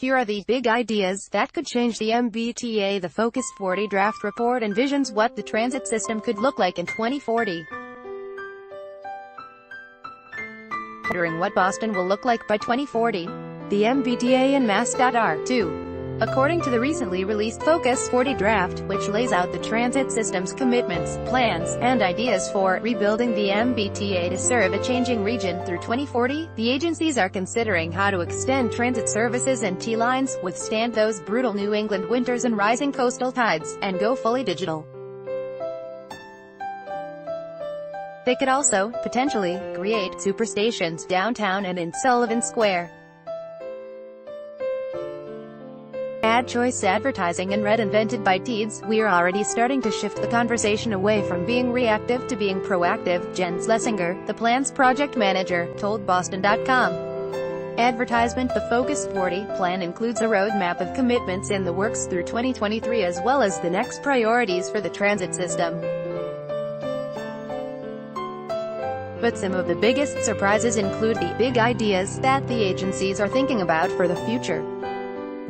Here are the big ideas that could change the MBTA. The Focus 40 draft report envisions what the transit system could look like in 2040. Wondering what Boston will look like by 2040? The MBTA and mascot are, too. According to the recently released Focus 40 draft, which lays out the transit system's commitments, plans, and ideas for rebuilding the MBTA to serve a changing region through 2040, the agencies are considering how to extend transit services and T-lines, withstand those brutal New England winters and rising coastal tides, and go fully digital. They could also, potentially, create superstations downtown and in Sullivan Square. Ad choice advertising and red invented by Teeds, we're already starting to shift the conversation away from being reactive to being proactive, Jen Schlesinger, the plan's project manager, told Boston.com. Advertisement. The Focus 40 plan includes a roadmap of commitments in the works through 2023 as well as the next priorities for the transit system. But some of the biggest surprises include the big ideas that the agencies are thinking about for the future.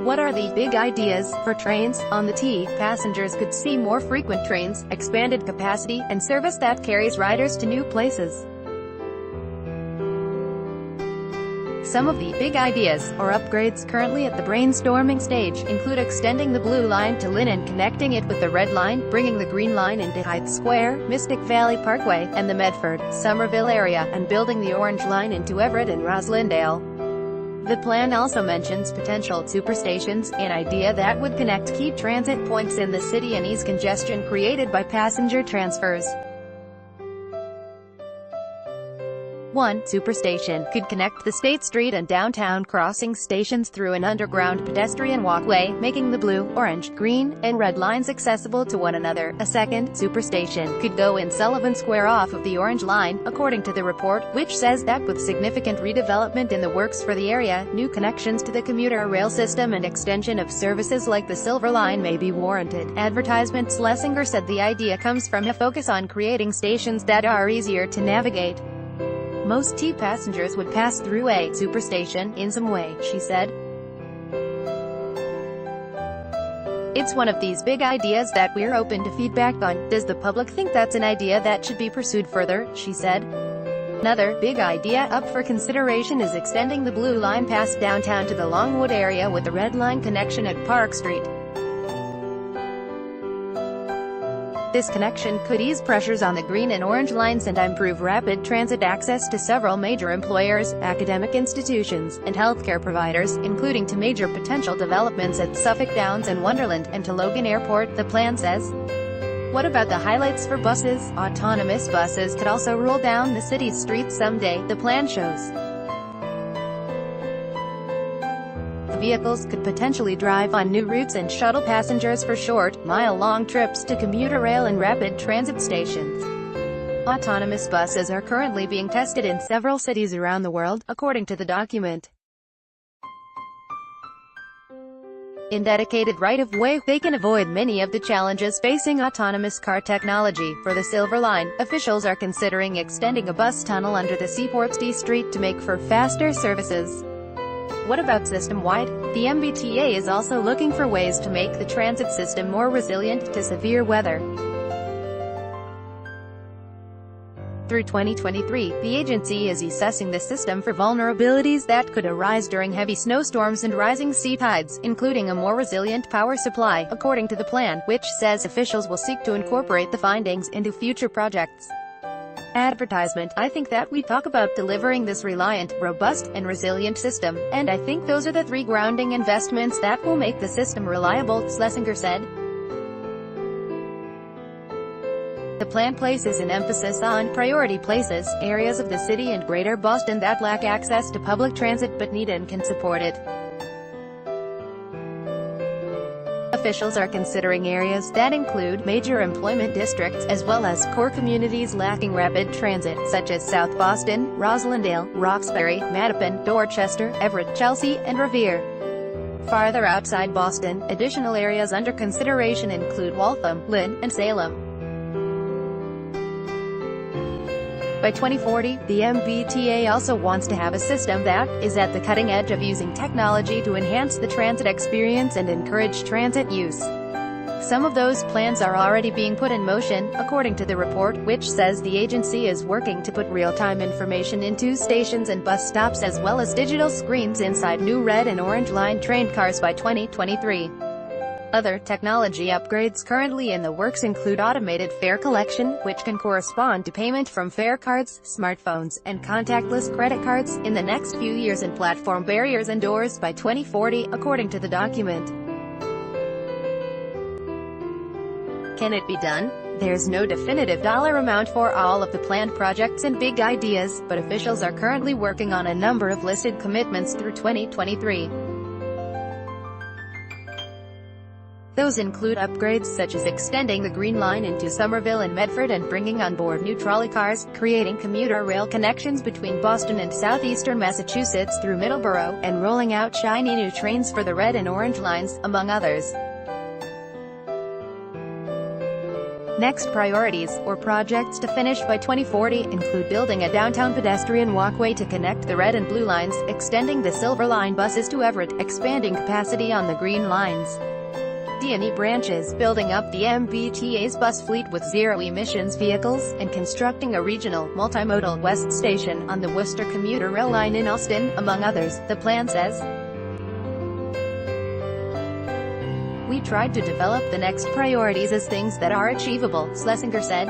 What are the big ideas? For trains, on the T, passengers could see more frequent trains, expanded capacity, and service that carries riders to new places. Some of the big ideas, or upgrades currently at the brainstorming stage, include extending the Blue Line to Lynn and connecting it with the Red Line, bringing the Green Line into Hyde Square, Mystic Valley Parkway, and the Medford, Somerville area, and building the Orange Line into Everett and Roslindale. The plan also mentions potential superstations, an idea that would connect key transit points in the city and ease congestion created by passenger transfers. 1. Superstation could connect the State Street and downtown crossing stations through an underground pedestrian walkway, making the blue, orange, green, and red lines accessible to one another. A second superstation could go in Sullivan Square off of the Orange Line, according to the report, which says that with significant redevelopment in the works for the area, new connections to the commuter rail system and extension of services like the Silver Line may be warranted. Advertisement. Schlesinger said the idea comes from a focus on creating stations that are easier to navigate. Most T passengers would pass through a superstation in some way, she said. It's one of these big ideas that we're open to feedback on. Does the public think that's an idea that should be pursued further? She said. Another big idea up for consideration is extending the Blue Line past downtown to the Longwood area with the Red Line connection at Park Street. This connection could ease pressures on the Green and Orange lines and improve rapid transit access to several major employers, academic institutions, and healthcare providers, including to major potential developments at Suffolk Downs and Wonderland, and to Logan Airport, the plan says. What about the highlights for buses? Autonomous buses could also roll down the city's streets someday, the plan shows. Vehicles could potentially drive on new routes and shuttle passengers for short, mile-long trips to commuter rail and rapid transit stations. Autonomous buses are currently being tested in several cities around the world, according to the document. In dedicated right-of-way, they can avoid many of the challenges facing autonomous car technology. For the Silver Line, officials are considering extending a bus tunnel under the Seaport's D Street to make for faster services. What about system-wide? The MBTA is also looking for ways to make the transit system more resilient to severe weather. Through 2023, the agency is assessing the system for vulnerabilities that could arise during heavy snowstorms and rising sea tides, including a more resilient power supply, according to the plan, which says officials will seek to incorporate the findings into future projects. Advertisement. I think that we talk about delivering this reliant, robust, and resilient system, and I think those are the three grounding investments that will make the system reliable, Schlesinger said. The plan places an emphasis on priority places, areas of the city and Greater Boston that lack access to public transit but need and can support it. Officials are considering areas that include major employment districts, as well as core communities lacking rapid transit, such as South Boston, Roslindale, Roxbury, Mattapan, Dorchester, Everett, Chelsea, and Revere. Farther outside Boston, additional areas under consideration include Waltham, Lynn, and Salem. By 2040, the MBTA also wants to have a system that is at the cutting edge of using technology to enhance the transit experience and encourage transit use. Some of those plans are already being put in motion, according to the report, which says the agency is working to put real-time information into stations and bus stops as well as digital screens inside new red and orange line train cars by 2023. Other technology upgrades currently in the works include automated fare collection, which can correspond to payment from fare cards, smartphones, and contactless credit cards, in the next few years, and platform barriers and doors by 2040, according to the document. Can it be done? There's no definitive dollar amount for all of the planned projects and big ideas, but officials are currently working on a number of listed commitments through 2023. Those include upgrades such as extending the Green Line into Somerville and Medford and bringing on board new trolley cars, creating commuter rail connections between Boston and southeastern Massachusetts through Middleborough, and rolling out shiny new trains for the red and orange lines, among others. Next priorities, or projects to finish by 2040, include building a downtown pedestrian walkway to connect the red and blue lines, extending the Silver Line buses to Everett, expanding capacity on the Green Lines D&E branches, building up the MBTA's bus fleet with zero-emissions vehicles, and constructing a regional, multimodal West Station on the Worcester commuter rail line in Austin, among others, the plan says. We tried to develop the next priorities as things that are achievable, Schlesinger said.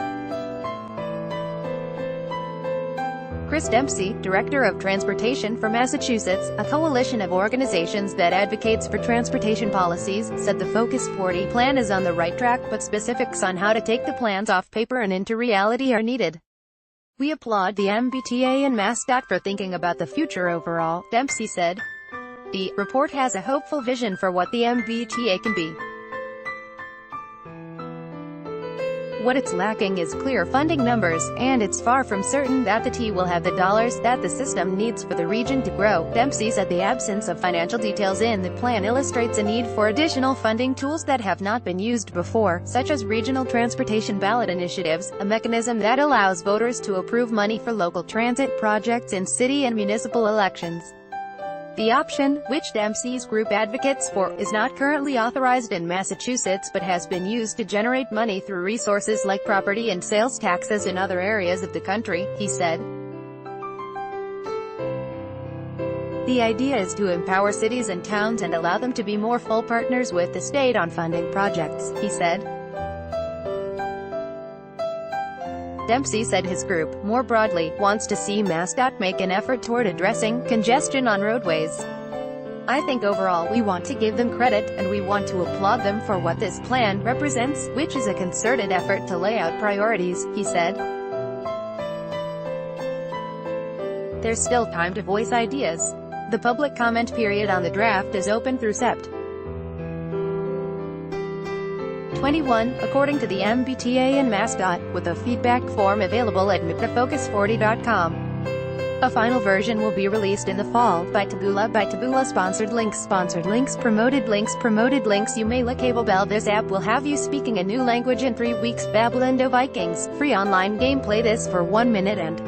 Chris Dempsey, Director of Transportation for Massachusetts, a coalition of organizations that advocates for transportation policies, said the Focus 40 plan is on the right track, but specifics on how to take the plans off paper and into reality are needed. We applaud the MBTA and MassDOT for thinking about the future overall, Dempsey said. The report has a hopeful vision for what the MBTA can be. What it's lacking is clear funding numbers, and it's far from certain that the T will have the dollars that the system needs for the region to grow. Dempsey said the absence of financial details in the plan illustrates a need for additional funding tools that have not been used before, such as regional transportation ballot initiatives, a mechanism that allows voters to approve money for local transit projects in city and municipal elections. The option, which Dempsey's group advocates for, is not currently authorized in Massachusetts but has been used to generate money through resources like property and sales taxes in other areas of the country, he said. The idea is to empower cities and towns and allow them to be more full partners with the state on funding projects, he said. Dempsey said his group, more broadly, wants to see MassDOT make an effort toward addressing congestion on roadways. I think overall we want to give them credit, and we want to applaud them for what this plan represents, which is a concerted effort to lay out priorities, he said. There's still time to voice ideas. The public comment period on the draft is open through Sept. 21, according to the MBTA and MassDOT, with a feedback form available at MBTAfocus40.com. A final version will be released in the fall. By Taboola. Sponsored links. Promoted links. You may la cable bell. This app will have you speaking a new language in 3 weeks. Babylando Vikings. Free online game. Play this for 1 minute and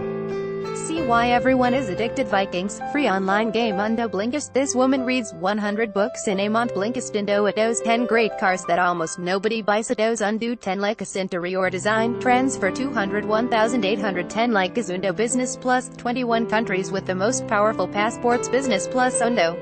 see why everyone is addicted. Vikings. Free online game. Undo Blinkist. This woman reads 100 books in a month. Blinkist. Undo it. Those 10 great cars that almost nobody buys. Those undo 10 like a Centauri or design trends for 201,810 like Undo Business Plus. 21 countries with the most powerful passports. Business Plus. Undo.